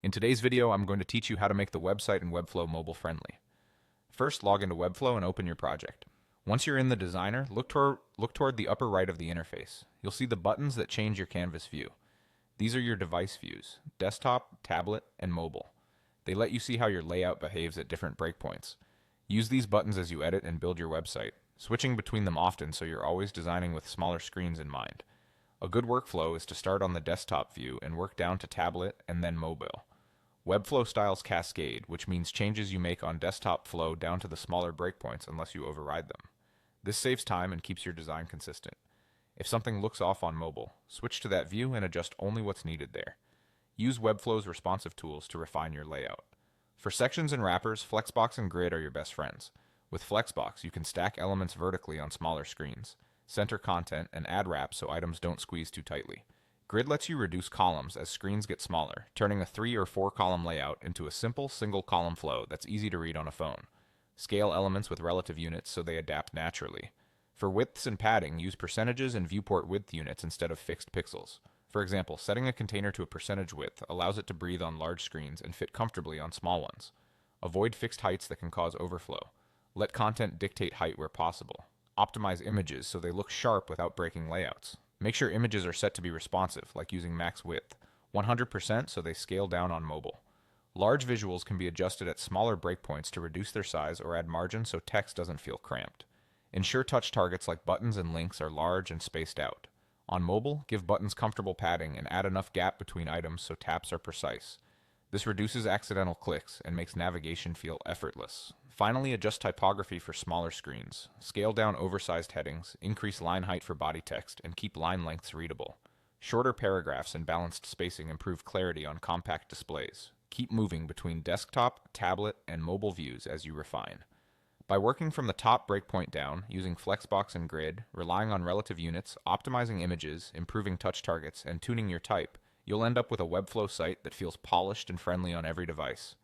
In today's video, I'm going to teach you how to make the website in Webflow mobile friendly. First, log into Webflow and open your project. Once you're in the designer, look toward the upper right of the interface. You'll see the buttons that change your canvas view. These are your device views: desktop, tablet, and mobile. They let you see how your layout behaves at different breakpoints. Use these buttons as you edit and build your website, switching between them often so you're always designing with smaller screens in mind. A good workflow is to start on the desktop view and work down to tablet and then mobile. Webflow styles cascade, which means changes you make on desktop flow down to the smaller breakpoints unless you override them. This saves time and keeps your design consistent. If something looks off on mobile, switch to that view and adjust only what's needed there. Use Webflow's responsive tools to refine your layout. For sections and wrappers, Flexbox and Grid are your best friends. With Flexbox, you can stack elements vertically on smaller screens, center content, and add wraps so items don't squeeze too tightly. Grid lets you reduce columns as screens get smaller, turning a 3 or 4 column layout into a simple single column flow that's easy to read on a phone. Scale elements with relative units so they adapt naturally. For widths and padding, use percentages and viewport width units instead of fixed pixels. For example, setting a container to a percentage width allows it to breathe on large screens and fit comfortably on small ones. Avoid fixed heights that can cause overflow. Let content dictate height where possible. Optimize images so they look sharp without breaking layouts. Make sure images are set to be responsive, like using max width, 100% so they scale down on mobile. Large visuals can be adjusted at smaller breakpoints to reduce their size or add margin so text doesn't feel cramped. Ensure touch targets like buttons and links are large and spaced out. On mobile, give buttons comfortable padding and add enough gap between items so taps are precise. This reduces accidental clicks and makes navigation feel effortless. Finally, adjust typography for smaller screens. Scale down oversized headings, increase line height for body text, and keep line lengths readable. Shorter paragraphs and balanced spacing improve clarity on compact displays. Keep moving between desktop, tablet, and mobile views as you refine. By working from the top breakpoint down, using Flexbox and Grid, relying on relative units, optimizing images, improving touch targets, and tuning your type, you'll end up with a Webflow site that feels polished and friendly on every device.